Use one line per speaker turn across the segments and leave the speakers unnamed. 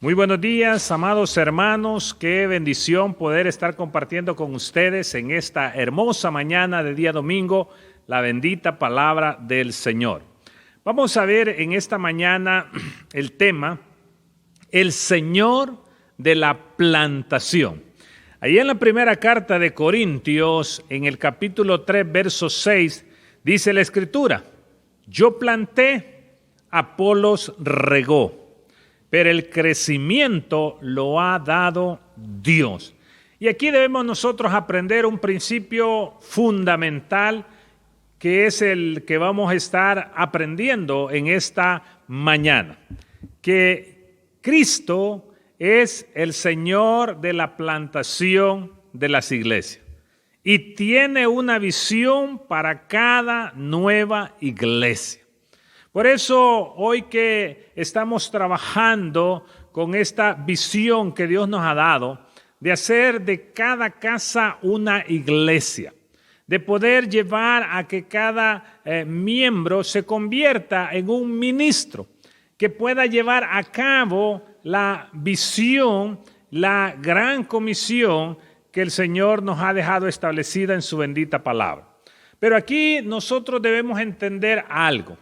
Muy buenos días, amados hermanos. Qué bendición poder estar compartiendo con ustedes en esta hermosa mañana de día domingo la bendita palabra del Señor. Vamos a ver en esta mañana el tema, el Señor de la plantación. Ahí en la primera carta de Corintios, en el capítulo 3, verso 6, dice la Escritura: yo planté, Apolos regó, pero el crecimiento lo ha dado Dios. Y aquí debemos nosotros aprender un principio fundamental que es el que vamos a estar aprendiendo en esta mañana. Que Cristo es el Señor de la plantación de las iglesias y tiene una visión para cada nueva iglesia. Por eso hoy que estamos trabajando con esta visión que Dios nos ha dado de hacer de cada casa una iglesia, de poder llevar a que cada miembro se convierta en un ministro que pueda llevar a cabo la visión, la gran comisión que el Señor nos ha dejado establecida en su bendita palabra. Pero aquí nosotros debemos entender algo,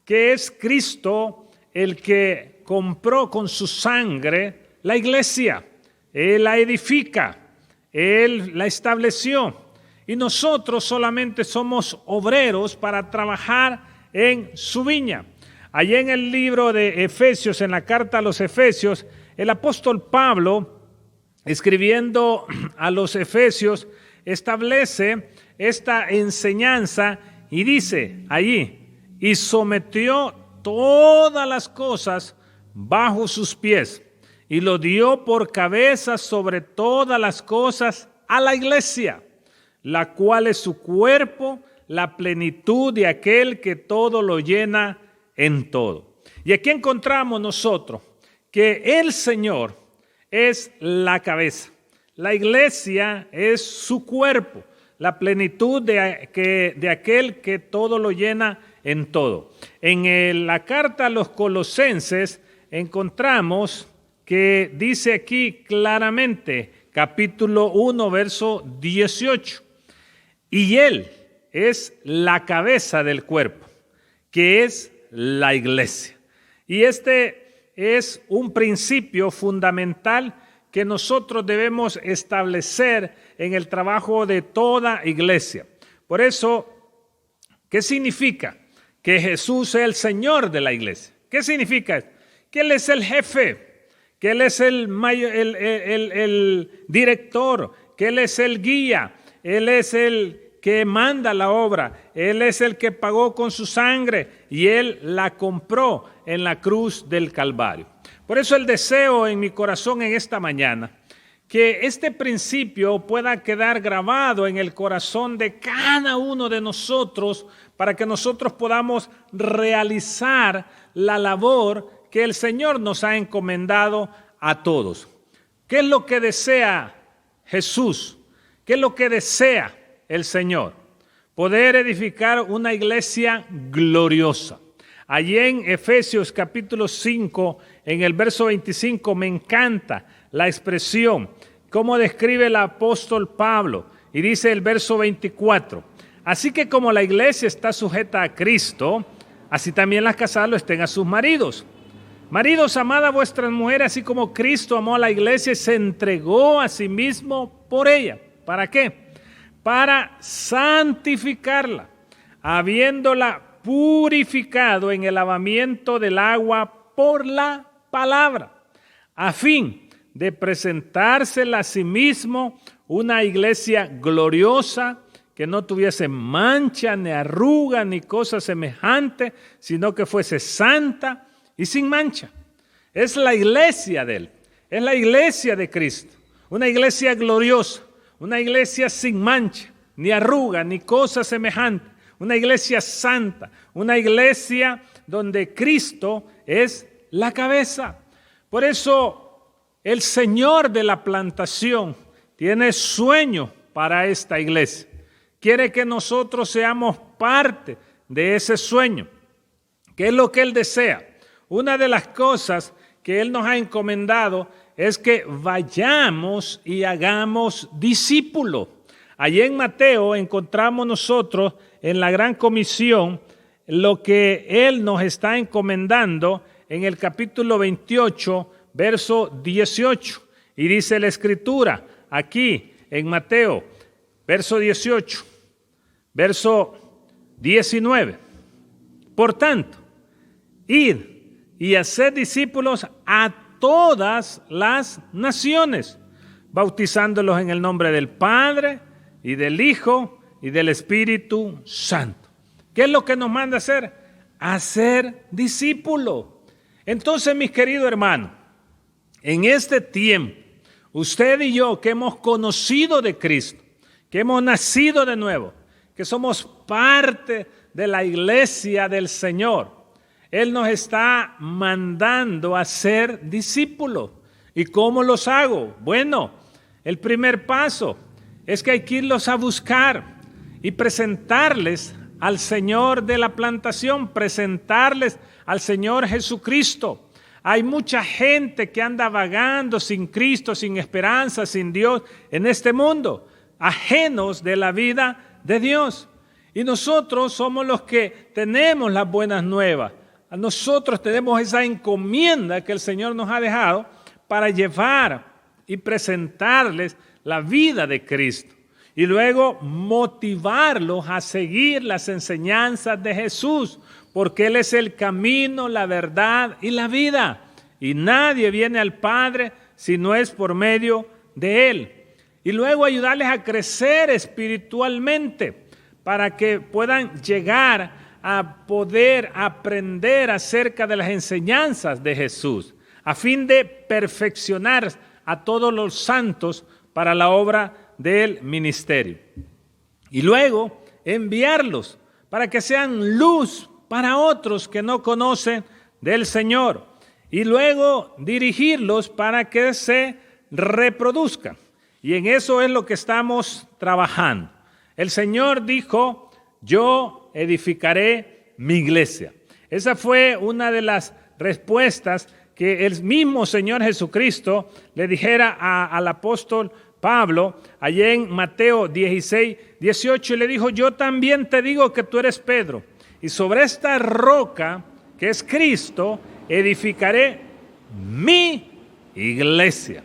que es Cristo el que compró con su sangre la iglesia. Él la edifica, Él la estableció. Y nosotros solamente somos obreros para trabajar en su viña. Allí en el libro de Efesios, en la carta a los Efesios, el apóstol Pablo, escribiendo a los Efesios, establece esta enseñanza y dice allí: y sometió todas las cosas bajo sus pies, y lo dio por cabeza sobre todas las cosas a la iglesia, la cual es su cuerpo, la plenitud de aquel que todo lo llena en todo. Y aquí encontramos nosotros que el Señor es la cabeza, la iglesia es su cuerpo, la plenitud de aquel que todo lo llena en todo. En la carta a los Colosenses encontramos que dice aquí claramente, capítulo 1, verso 18, y Él es la cabeza del cuerpo, que es la iglesia. Y este es un principio fundamental que nosotros debemos establecer en el trabajo de toda iglesia. Por eso, ¿qué significa? Que Jesús es el Señor de la iglesia. ¿Qué significa? Que Él es el jefe, que Él es el director, que Él es el guía, Él es el que manda la obra, Él es el que pagó con su sangre y Él la compró en la cruz del Calvario. Por eso el deseo en mi corazón en esta mañana, que este principio pueda quedar grabado en el corazón de cada uno de nosotros para que nosotros podamos realizar la labor que el Señor nos ha encomendado a todos. ¿Qué es lo que desea Jesús? ¿Qué es lo que desea el Señor? Poder edificar una iglesia gloriosa. Allí en Efesios capítulo 5, en el verso 25, me encanta la expresión, cómo describe el apóstol Pablo. Y dice el verso 24, así que como la iglesia está sujeta a Cristo, así también las casadas lo estén a sus maridos. Maridos, amad a vuestras mujeres, así como Cristo amó a la iglesia y se entregó a sí mismo por ella. ¿Para qué? Para santificarla, habiéndola purificado en el lavamiento del agua por la palabra, a fin de presentársela a sí mismo una iglesia gloriosa, que no tuviese mancha, ni arruga, ni cosa semejante, sino que fuese santa y sin mancha. Es la iglesia de Él, es la iglesia de Cristo, una iglesia gloriosa, una iglesia sin mancha, ni arruga, ni cosa semejante, una iglesia santa, una iglesia donde Cristo es la cabeza. Por eso el Señor de la plantación tiene sueño para esta iglesia. Quiere que nosotros seamos parte de ese sueño. ¿Qué es lo que Él desea? Una de las cosas que Él nos ha encomendado es que vayamos y hagamos discípulos. Allí en Mateo encontramos nosotros en la Gran Comisión lo que Él nos está encomendando en el capítulo 28, verso 18. Y dice la Escritura aquí en Mateo, verso 18, verso 19. Por tanto, id y haced discípulos a todas las naciones, bautizándolos en el nombre del Padre y del Hijo y del Espíritu Santo. ¿Qué es lo que nos manda hacer? Hacer discípulos. Entonces, mis queridos hermanos, en este tiempo, usted y yo que hemos conocido de Cristo, que hemos nacido de nuevo, que somos parte de la iglesia del Señor, Él nos está mandando a ser discípulos. ¿Y cómo los hago? Bueno, el primer paso es que hay que irlos a buscar y presentarles al Señor de la plantación, presentarles al Señor Jesucristo. Hay mucha gente que anda vagando sin Cristo, sin esperanza, sin Dios en este mundo, ajenos de la vida de Dios. Y nosotros somos los que tenemos las buenas nuevas. Nosotros tenemos esa encomienda que el Señor nos ha dejado para llevar y presentarles la vida de Cristo. Y luego motivarlos a seguir las enseñanzas de Jesús, porque Él es el camino, la verdad y la vida. Y nadie viene al Padre si no es por medio de Él. Y luego ayudarles a crecer espiritualmente para que puedan llegar a poder aprender acerca de las enseñanzas de Jesús, a fin de perfeccionar a todos los santos para la obra del ministerio. Y luego enviarlos para que sean luz para otros que no conocen del Señor. Y luego dirigirlos para que se reproduzcan. Y en eso es lo que estamos trabajando. El Señor dijo, yo edificaré mi iglesia. Esa fue una de las respuestas que el mismo Señor Jesucristo le dijera al apóstol Pablo, allí en Mateo 16, 18, y le dijo, yo también te digo que tú eres Pedro, y sobre esta roca, que es Cristo, edificaré mi iglesia,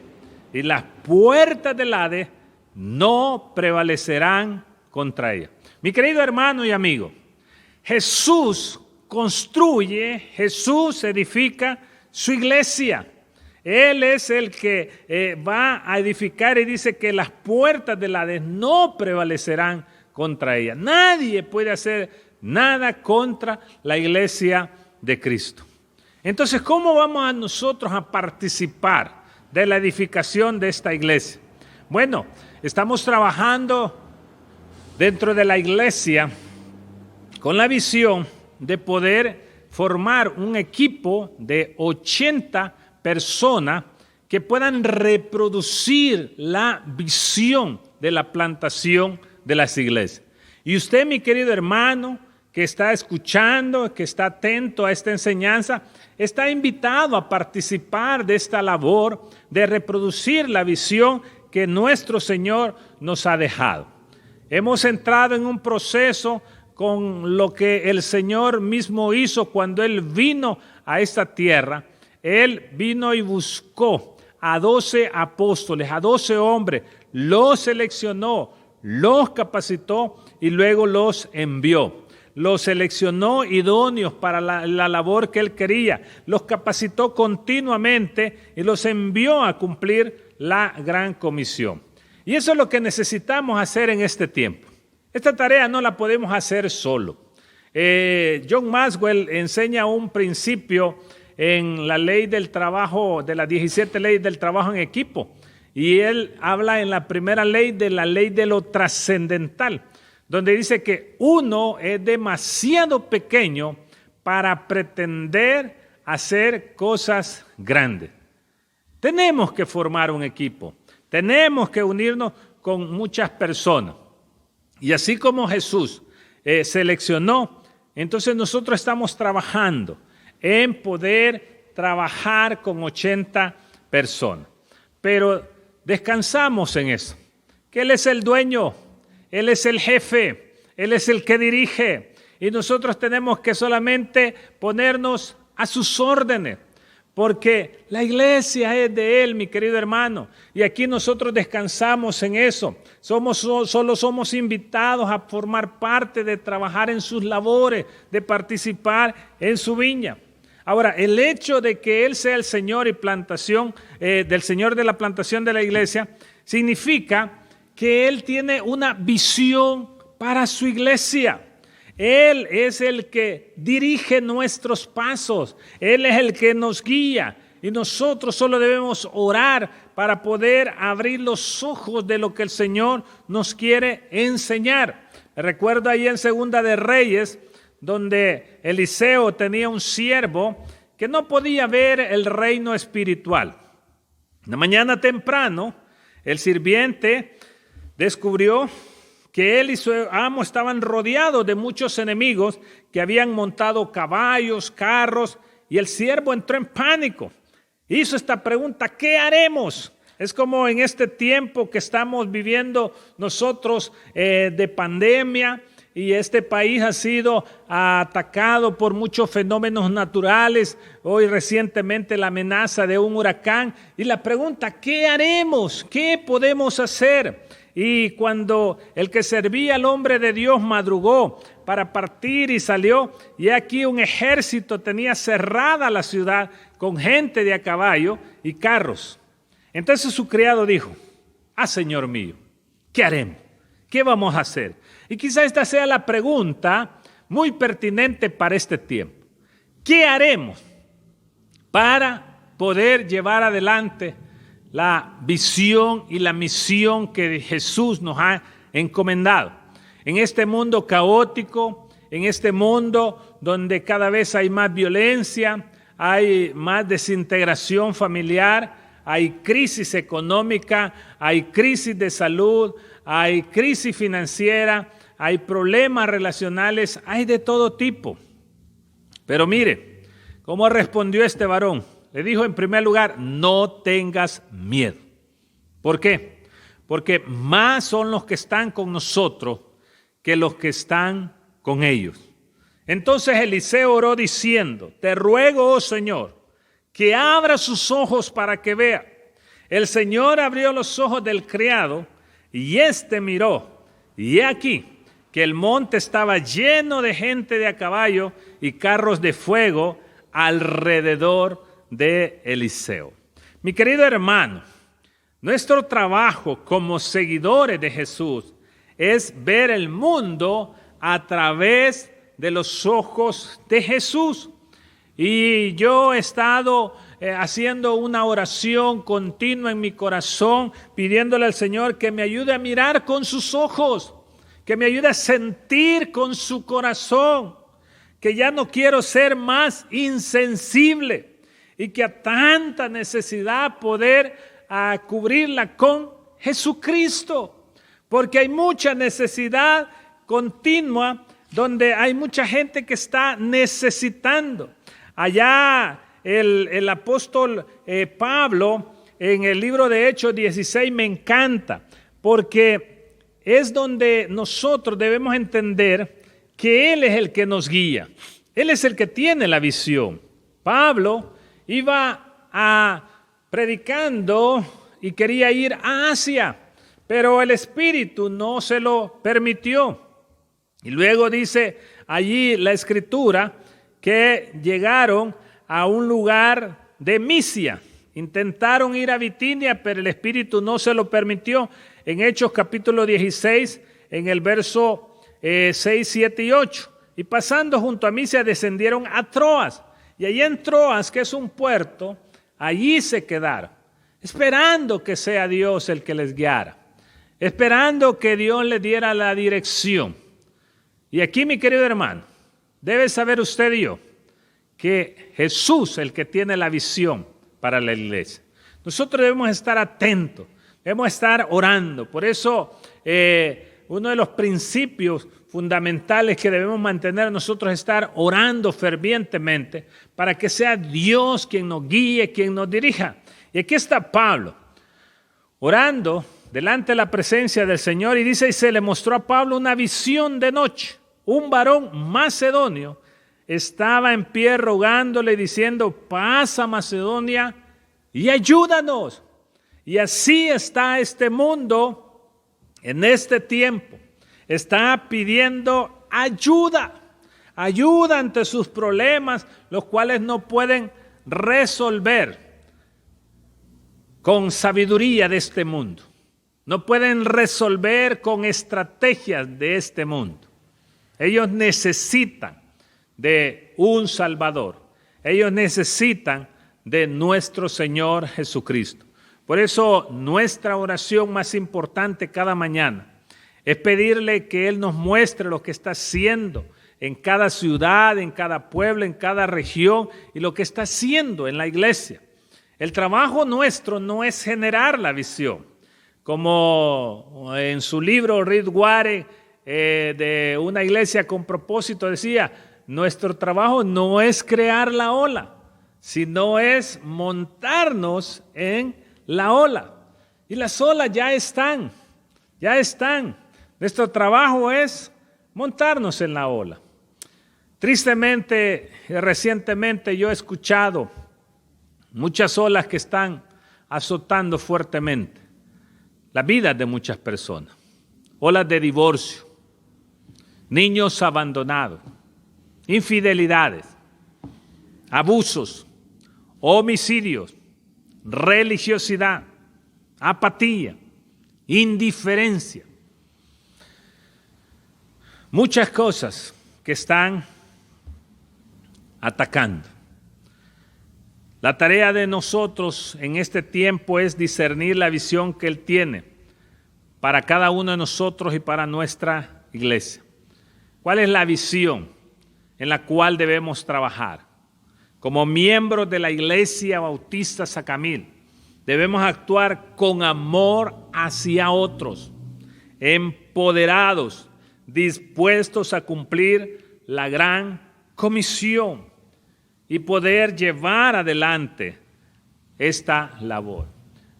y las puertas del Hades no prevalecerán contra ella. Mi querido hermano y amigo, Jesús construye, Jesús edifica su iglesia. Él es el que va a edificar y dice que las puertas del Hades no prevalecerán contra ella. Nadie puede hacer nada contra la iglesia de Cristo. Entonces, ¿cómo vamos a nosotros a participar de la edificación de esta iglesia? Bueno, estamos trabajando dentro de la iglesia con la visión de poder formar un equipo de 80 personas que puedan reproducir la visión de la plantación de las iglesias. Y usted, mi querido hermano, que está escuchando, que está atento a esta enseñanza, está invitado a participar de esta labor de reproducir la visión que nuestro Señor nos ha dejado. Hemos entrado en un proceso con lo que el Señor mismo hizo cuando Él vino a esta tierra. Él vino y buscó a 12 apóstoles, a 12 hombres, los seleccionó, los capacitó y luego los envió. Los seleccionó idóneos para la labor que Él quería, los capacitó continuamente y los envió a cumplir la gran comisión. Y eso es lo que necesitamos hacer en este tiempo. Esta tarea no la podemos hacer solo. John Maxwell enseña un principio en la ley del trabajo, de las 17 leyes del trabajo en equipo. Y él habla en la primera ley de la ley de lo trascendental, donde dice que uno es demasiado pequeño para pretender hacer cosas grandes. Tenemos que formar un equipo, tenemos que unirnos con muchas personas. Y así como Jesús seleccionó, entonces nosotros estamos trabajando en poder trabajar con 80 personas. Pero descansamos en eso, que Él es el dueño, Él es el jefe, Él es el que dirige. Y nosotros tenemos que solamente ponernos a sus órdenes, porque la iglesia es de Él, mi querido hermano. Y aquí nosotros descansamos en eso. Solo somos invitados a formar parte de trabajar en sus labores, de participar en su viña. Ahora, el hecho de que Él sea el Señor y del Señor de la plantación de la iglesia, significa que Él tiene una visión para su iglesia. Él es el que dirige nuestros pasos. Él es el que nos guía. Y nosotros solo debemos orar para poder abrir los ojos de lo que el Señor nos quiere enseñar. Recuerdo ahí en Segunda de Reyes, donde Eliseo tenía un siervo que no podía ver el reino espiritual. De mañana temprano, el sirviente descubrió que él y su amo estaban rodeados de muchos enemigos que habían montado caballos, carros, y el siervo entró en pánico. Hizo esta pregunta: ¿qué haremos? Es como en este tiempo que estamos viviendo nosotros de pandemia, y este país ha sido atacado por muchos fenómenos naturales. Hoy recientemente la amenaza de un huracán. Y la pregunta: ¿qué haremos? ¿Qué podemos hacer? Y cuando el que servía al hombre de Dios madrugó para partir y salió, y aquí un ejército tenía cerrada la ciudad con gente de a caballo y carros. Entonces su criado dijo: Señor mío, ¿qué haremos? ¿Qué vamos a hacer? Y quizá esta sea la pregunta muy pertinente para este tiempo. ¿Qué haremos para poder llevar adelante la visión y la misión que Jesús nos ha encomendado? En este mundo caótico, en este mundo donde cada vez hay más violencia, hay más desintegración familiar, hay crisis económica, hay crisis de salud, hay crisis financiera, hay problemas relacionales, hay de todo tipo. Pero mire, ¿cómo respondió este varón? Le dijo en primer lugar: no tengas miedo. ¿Por qué? Porque más son los que están con nosotros que los que están con ellos. Entonces Eliseo oró diciendo: te ruego, oh Señor, que abra sus ojos para que vea. El Señor abrió los ojos del criado, y éste miró, y he aquí que el monte estaba lleno de gente de a caballo y carros de fuego alrededor de Eliseo. Mi querido hermano, nuestro trabajo como seguidores de Jesús es ver el mundo a través de los ojos de Jesús. Y yo he estado haciendo una oración continua en mi corazón, pidiéndole al Señor que me ayude a mirar con sus ojos, que me ayude a sentir con su corazón, que ya no quiero ser más insensible, y que a tanta necesidad poder cubrirla con Jesucristo, porque hay mucha necesidad continua donde hay mucha gente que está necesitando. Allá el apóstol Pablo, en el libro de Hechos 16, me encanta, porque es donde nosotros debemos entender que Él es el que nos guía. Él es el que tiene la visión. Pablo iba predicando y quería ir a Asia, pero el Espíritu no se lo permitió. Y luego dice allí la Escritura que llegaron a un lugar de Misia. Intentaron ir a Bitinia, pero el Espíritu no se lo permitió. En Hechos capítulo 16, en el verso 6, 7 y 8. Y pasando junto a Misia descendieron a Troas. Y allí en Troas, que es un puerto, allí se quedaron, esperando que sea Dios el que les guiara, esperando que Dios les diera la dirección. Y aquí, mi querido hermano, debe saber usted y yo que Jesús es el que tiene la visión para la iglesia. Nosotros debemos estar atentos, debemos estar orando. Por eso uno de los principios fundamentales que debemos mantener nosotros, estar orando fervientemente para que sea Dios quien nos guíe, quien nos dirija. Y aquí está Pablo, orando delante de la presencia del Señor, y dice, y se le mostró a Pablo una visión de noche. Un varón macedonio estaba en pie rogándole, diciendo, pasa Macedonia y ayúdanos. Y así está este mundo en este tiempo. Está pidiendo ayuda ante sus problemas, los cuales no pueden resolver con sabiduría de este mundo. No pueden resolver con estrategias de este mundo. Ellos necesitan de un Salvador. Ellos necesitan de nuestro Señor Jesucristo. Por eso nuestra oración más importante cada mañana es pedirle que Él nos muestre lo que está haciendo en cada ciudad, en cada pueblo, en cada región y lo que está haciendo en la iglesia. El trabajo nuestro no es generar la visión. Como en su libro Reed Ware, de una iglesia con propósito, decía, nuestro trabajo no es crear la ola, sino es montarnos en la ola. Y las olas ya están. Nuestro trabajo es montarnos en la ola. Tristemente, recientemente yo he escuchado muchas olas que están azotando fuertemente la vida de muchas personas. Olas de divorcio, niños abandonados, infidelidades, abusos, homicidios, religiosidad, apatía, indiferencia. Muchas cosas que están atacando. La tarea de nosotros en este tiempo es discernir la visión que Él tiene para cada uno de nosotros y para nuestra iglesia. ¿Cuál es la visión en la cual debemos trabajar? Como miembros de la Iglesia Bautista Sacamil, debemos actuar con amor hacia otros, empoderados, dispuestos a cumplir la gran comisión y poder llevar adelante esta labor.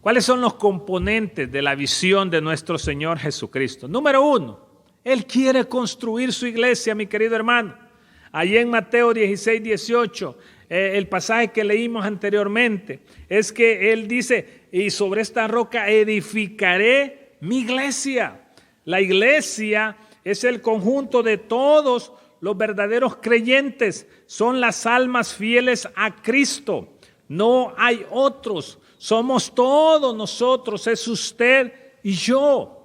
¿Cuáles son los componentes de la visión de nuestro Señor Jesucristo? Número 1, Él quiere construir su iglesia, mi querido hermano. Allí en Mateo 16, 18, el pasaje que leímos anteriormente, es que Él dice, y sobre esta roca edificaré mi iglesia. La iglesia es el conjunto de todos los verdaderos creyentes, son las almas fieles a Cristo. No hay otros, somos todos nosotros, es usted y yo.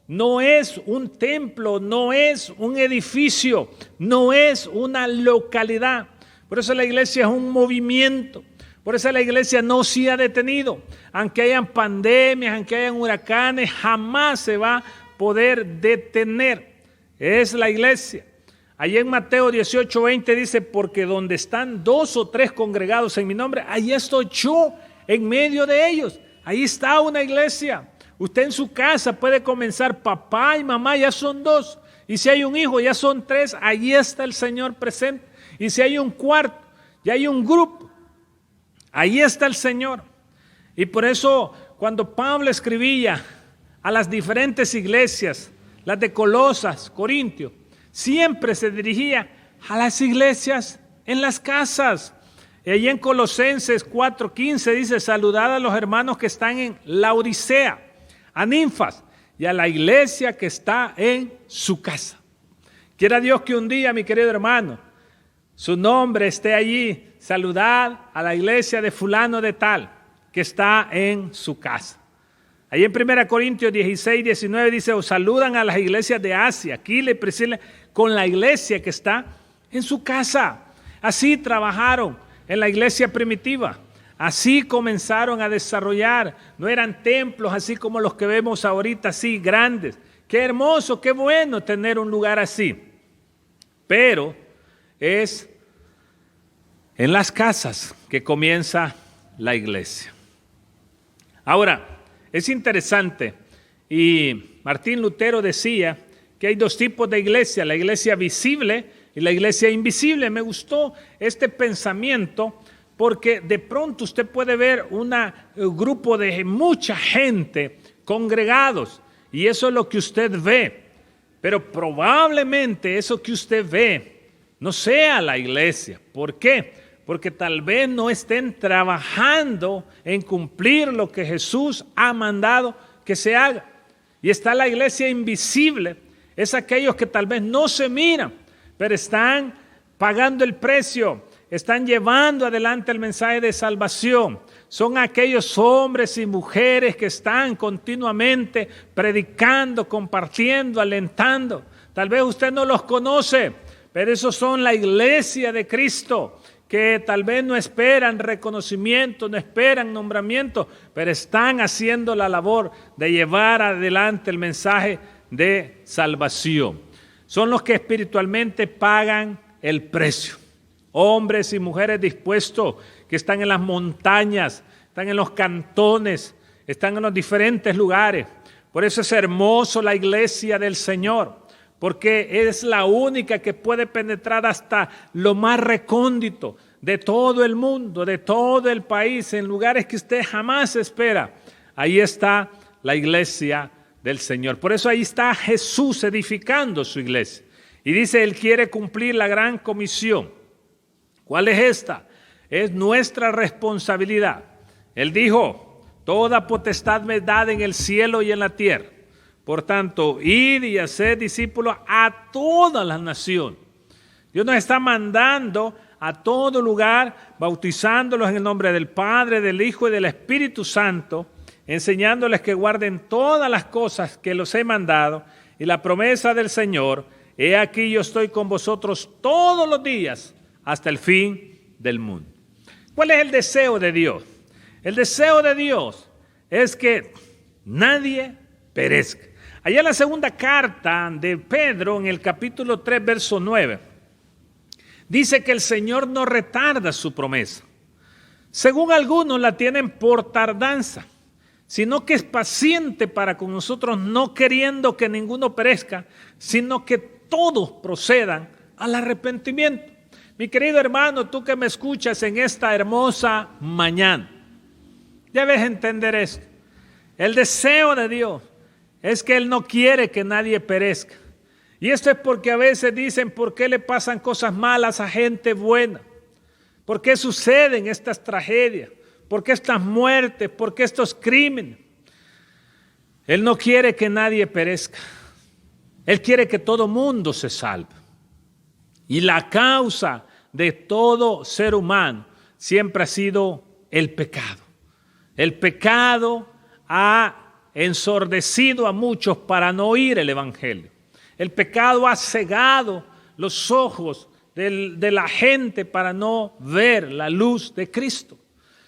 No es un templo, no es un edificio, no es una localidad. Por eso la iglesia es un movimiento. Por eso la iglesia no se ha detenido. Aunque hayan pandemias, aunque hayan huracanes, jamás se va a poder detener. Es la iglesia. Allí en Mateo 18, 20 dice, porque donde están 2 o 3 congregados en mi nombre, ahí estoy yo en medio de ellos. Ahí está una iglesia. Usted en su casa puede comenzar, papá y mamá ya son 2. Y si hay un hijo ya son 3, ahí está el Señor presente. Y si hay un cuarto, ya hay un grupo, ahí está el Señor. Y por eso cuando Pablo escribía a las diferentes iglesias, las de Colosas, Corintios, siempre se dirigía a las iglesias en las casas. Y allí en Colosenses 4:15 dice, saludad a los hermanos que están en Laodicea, a Ninfas y a la iglesia que está en su casa. Quiera Dios que un día, mi querido hermano, su nombre esté allí. Saludad a la iglesia de fulano de tal que está en su casa. Ahí en 1 Corintios 16, 19 dice, os saludan a las iglesias de Asia, Aquila y Priscila, con la iglesia que está en su casa. Así trabajaron en la iglesia primitiva. Así comenzaron a desarrollar. No eran templos así como los que vemos ahorita, así grandes. Qué hermoso, qué bueno tener un lugar así. Pero es en las casas que comienza la iglesia. Ahora, es interesante, y Martín Lutero decía que hay dos tipos de iglesia, la iglesia visible y la iglesia invisible. Me gustó este pensamiento porque de pronto usted puede ver un grupo de mucha gente congregados y eso es lo que usted ve, pero probablemente eso que usted ve no sea la iglesia. ¿Por qué? Porque tal vez no estén trabajando en cumplir lo que Jesús ha mandado que se haga. Y está la iglesia invisible, es aquellos que tal vez no se miran, pero están pagando el precio, están llevando adelante el mensaje de salvación. Son aquellos hombres y mujeres que están continuamente predicando, compartiendo, alentando. Tal vez usted no los conoce, pero esos son la iglesia de Cristo, que tal vez no esperan reconocimiento, no esperan nombramiento, pero están haciendo la labor de llevar adelante el mensaje de salvación. Son los que espiritualmente pagan el precio. Hombres y mujeres dispuestos que están en las montañas, están en los cantones, están en los diferentes lugares. Por eso es hermoso la iglesia del Señor, porque es la única que puede penetrar hasta lo más recóndito de todo el mundo, de todo el país, en lugares que usted jamás espera. Ahí está la iglesia del Señor. Por eso ahí está Jesús edificando su iglesia. Y dice, Él quiere cumplir la gran comisión. ¿Cuál es esta? Es nuestra responsabilidad. Él dijo, toda potestad me es dada en el cielo y en la tierra. Por tanto, id y haced discípulos a todas las naciones. Dios nos está mandando a todo lugar, bautizándolos en el nombre del Padre, del Hijo y del Espíritu Santo, enseñándoles que guarden todas las cosas que los he mandado. Y la promesa del Señor, he aquí yo estoy con vosotros todos los días hasta el fin del mundo. ¿Cuál es el deseo de Dios? El deseo de Dios es que nadie perezca. Allá en la segunda carta de Pedro, en el capítulo 3, verso 9, dice que el Señor no retarda su promesa. Según algunos la tienen por tardanza, sino que es paciente para con nosotros, no queriendo que ninguno perezca, sino que todos procedan al arrepentimiento. Mi querido hermano, tú que me escuchas en esta hermosa mañana, debes entender esto. El deseo de Dios es que Él no quiere que nadie perezca. Y esto es porque a veces dicen, ¿por qué le pasan cosas malas a gente buena? ¿Por qué suceden estas tragedias? ¿Por qué estas muertes? ¿Por qué estos crímenes? Él no quiere que nadie perezca. Él quiere que todo mundo se salve. Y la causa de todo ser humano siempre ha sido el pecado. El pecado ha ensordecido a muchos para no oír el evangelio. El pecado ha cegado los ojos de la gente para no ver la luz de Cristo.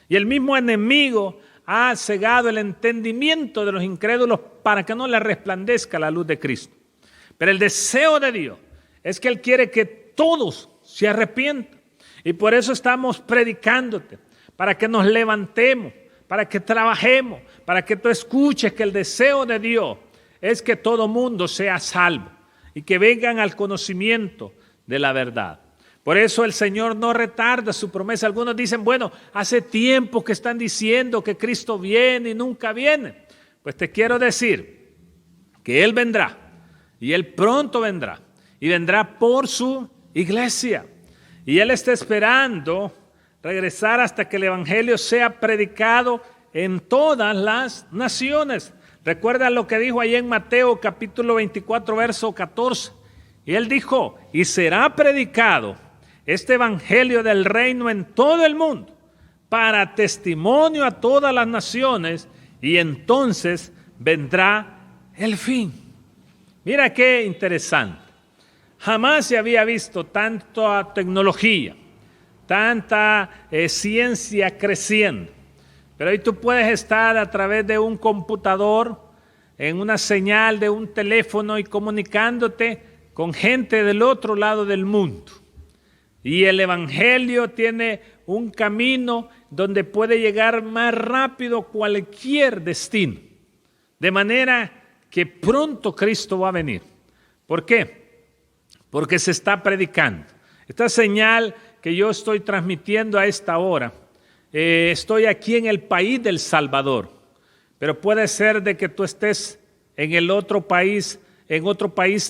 Y el mismo enemigo ha cegado el entendimiento de los incrédulos para que no les resplandezca la luz de Cristo. Pero el deseo de Dios es que Él quiere que todos se arrepientan. Y por eso estamos predicándote, para que nos levantemos, para que trabajemos, para que tú escuches que el deseo de Dios es que todo mundo sea salvo y que vengan al conocimiento de la verdad. Por eso el Señor no retarda su promesa. Algunos dicen, bueno, hace tiempo que están diciendo que Cristo viene y nunca viene. Pues te quiero decir que Él vendrá y Él pronto vendrá y vendrá por su iglesia. Y Él está esperando regresar hasta que el evangelio sea predicado en todas las naciones. Recuerda lo que dijo ahí en Mateo capítulo 24, verso 14. Y Él dijo, y será predicado este evangelio del reino en todo el mundo para testimonio a todas las naciones, y entonces vendrá el fin. Mira qué interesante. Jamás se había visto tanta tecnología, tanta ciencia creciendo. Pero hoy tú puedes estar a través de un computador, en una señal de un teléfono y comunicándote con gente del otro lado del mundo. Y el evangelio tiene un camino donde puede llegar más rápido a cualquier destino. De manera que pronto Cristo va a venir. ¿Por qué? Porque se está predicando. Esta señal que yo estoy transmitiendo a esta hora, estoy aquí en el país del Salvador, pero puede ser de que tú estés en otro país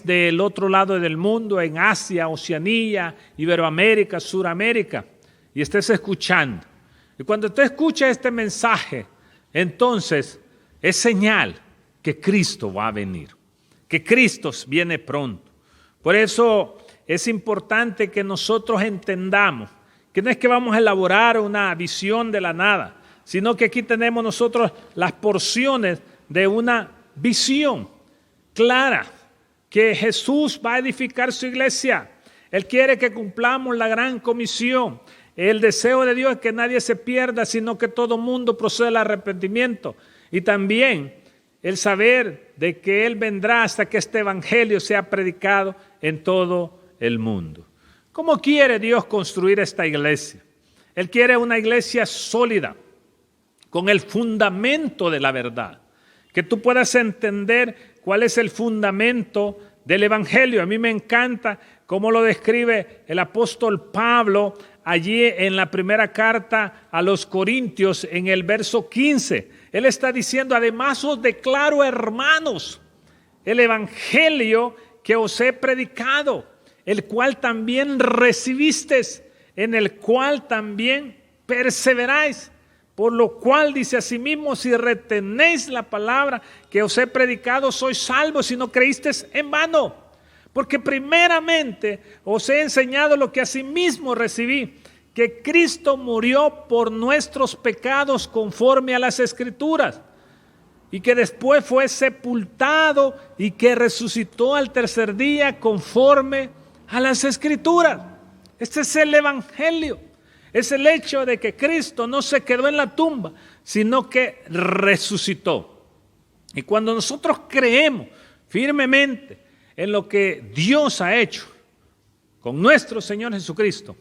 del otro lado del mundo, en Asia, Oceanía, Iberoamérica, Suramérica, y estés escuchando. Y cuando tú escuchas este mensaje, entonces es señal que Cristo va a venir, que Cristo viene pronto. Por eso es importante que nosotros entendamos que no es que vamos a elaborar una visión de la nada, sino que aquí tenemos nosotros las porciones de una visión clara, que Jesús va a edificar su iglesia. Él quiere que cumplamos la gran comisión. El deseo de Dios es que nadie se pierda, sino que todo mundo proceda al arrepentimiento. Y también el saber de que Él vendrá hasta que este evangelio sea predicado en todo el mundo. ¿Cómo quiere Dios construir esta iglesia? Él quiere una iglesia sólida, con el fundamento de la verdad. Que tú puedas entender cuál es el fundamento del evangelio. A mí me encanta cómo lo describe el apóstol Pablo allí en la primera carta a los Corintios, en el verso 15. Él está diciendo: además os declaro, hermanos, el evangelio que os he predicado, el cual también recibisteis, en el cual también perseveráis. Por lo cual dice asimismo: si retenéis la palabra que os he predicado, sois salvos, si no creísteis en vano. Porque primeramente os he enseñado lo que asimismo recibí, que Cristo murió por nuestros pecados conforme a las Escrituras, y que después fue sepultado y que resucitó al tercer día conforme a las Escrituras. Este es el evangelio. Es el hecho de que Cristo no se quedó en la tumba, sino que resucitó. Y cuando nosotros creemos firmemente en lo que Dios ha hecho con nuestro Señor Jesucristo,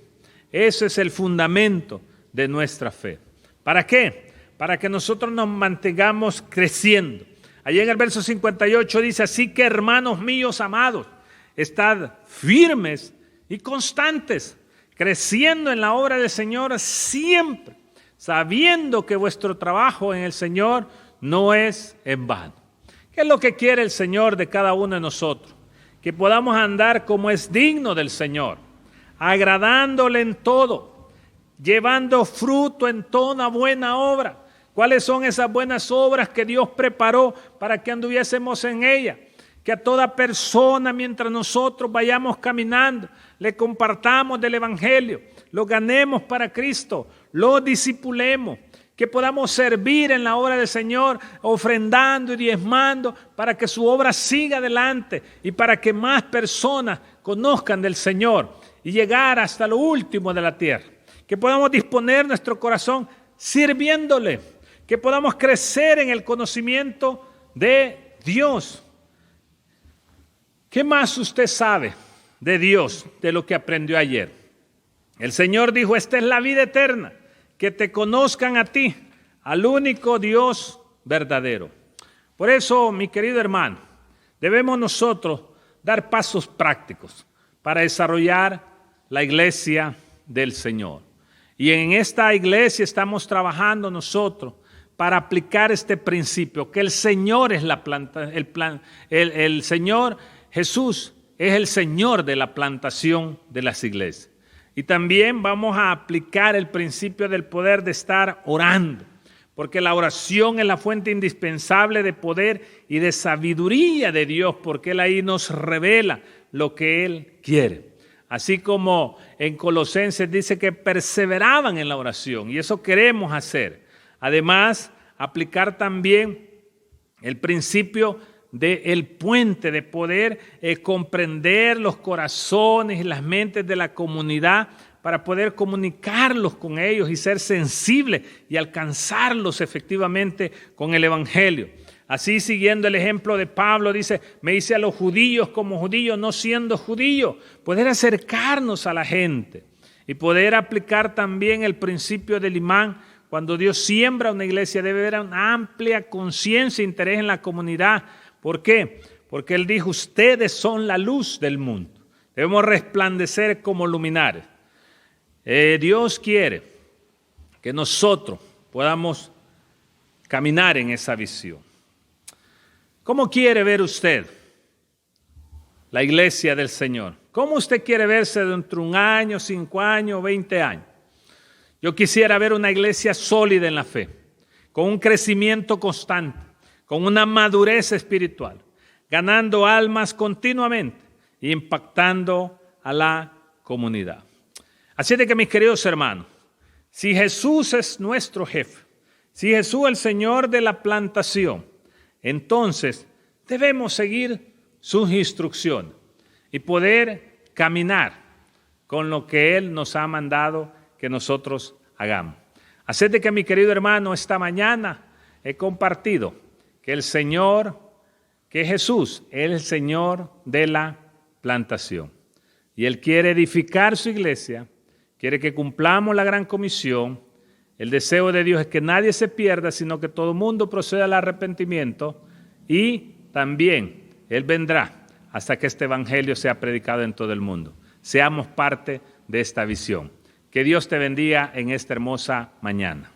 ese es el fundamento de nuestra fe. ¿Para qué? Para que nosotros nos mantengamos creciendo. Allí en el verso 58 dice: así que, hermanos míos amados, estad firmes y constantes, creciendo en la obra del Señor siempre, sabiendo que vuestro trabajo en el Señor no es en vano. ¿Qué es lo que quiere el Señor de cada uno de nosotros? Que podamos andar como es digno del Señor, agradándole en todo, llevando fruto en toda buena obra. ¿Cuáles son esas buenas obras que Dios preparó para que anduviésemos en ellas? Que a toda persona, mientras nosotros vayamos caminando, le compartamos del evangelio, lo ganemos para Cristo, lo discipulemos, que podamos servir en la obra del Señor, ofrendando y diezmando para que su obra siga adelante y para que más personas conozcan del Señor y llegar hasta lo último de la tierra. Que podamos disponer nuestro corazón sirviéndole, que podamos crecer en el conocimiento de Dios. ¿Qué más usted sabe de Dios, de lo que aprendió ayer? El Señor dijo: esta es la vida eterna, que te conozcan a ti, al único Dios verdadero. Por eso, mi querido hermano, debemos nosotros dar pasos prácticos para desarrollar la iglesia del Señor. Y en esta iglesia estamos trabajando nosotros para aplicar este principio, que el Señor es la planta, el Señor Jesús es el Señor de la plantación de las iglesias. Y también vamos a aplicar el principio del poder de estar orando, porque la oración es la fuente indispensable de poder y de sabiduría de Dios, porque Él ahí nos revela lo que Él quiere. Así como en Colosenses dice que perseveraban en la oración, y eso queremos hacer. Además, aplicar también el principio del puente, de poder comprender los corazones y las mentes de la comunidad para poder comunicarlos con ellos y ser sensibles y alcanzarlos efectivamente con el evangelio. Así, siguiendo el ejemplo de Pablo, dice: me hice a los judíos como judío, no siendo judío. Poder acercarnos a la gente y poder aplicar también el principio del imán. Cuando Dios siembra una iglesia, debe haber una amplia conciencia e interés en la comunidad. ¿Por qué? porque Él dijo, ustedes son la luz del mundo. Debemos resplandecer como luminares. Dios quiere que nosotros podamos caminar en esa visión. ¿Cómo quiere ver usted la iglesia del Señor? ¿Cómo usted quiere verse dentro de 1 año, 5 años, 20 años? Yo quisiera ver una iglesia sólida en la fe, con un crecimiento constante, con una madurez espiritual, ganando almas continuamente e impactando a la comunidad. Así de que, mis queridos hermanos, si Jesús es nuestro jefe, si Jesús es el Señor de la plantación, entonces debemos seguir sus instrucciones y poder caminar con lo que Él nos ha mandado que nosotros hagamos. Así de que, mi querido hermano, esta mañana he compartido que el Señor, que Jesús es el Señor de la plantación. Y Él quiere edificar su iglesia, quiere que cumplamos la gran comisión. El deseo de Dios es que nadie se pierda, sino que todo el mundo proceda al arrepentimiento, y también Él vendrá hasta que este evangelio sea predicado en todo el mundo. Seamos parte de esta visión. Que Dios te bendiga en esta hermosa mañana.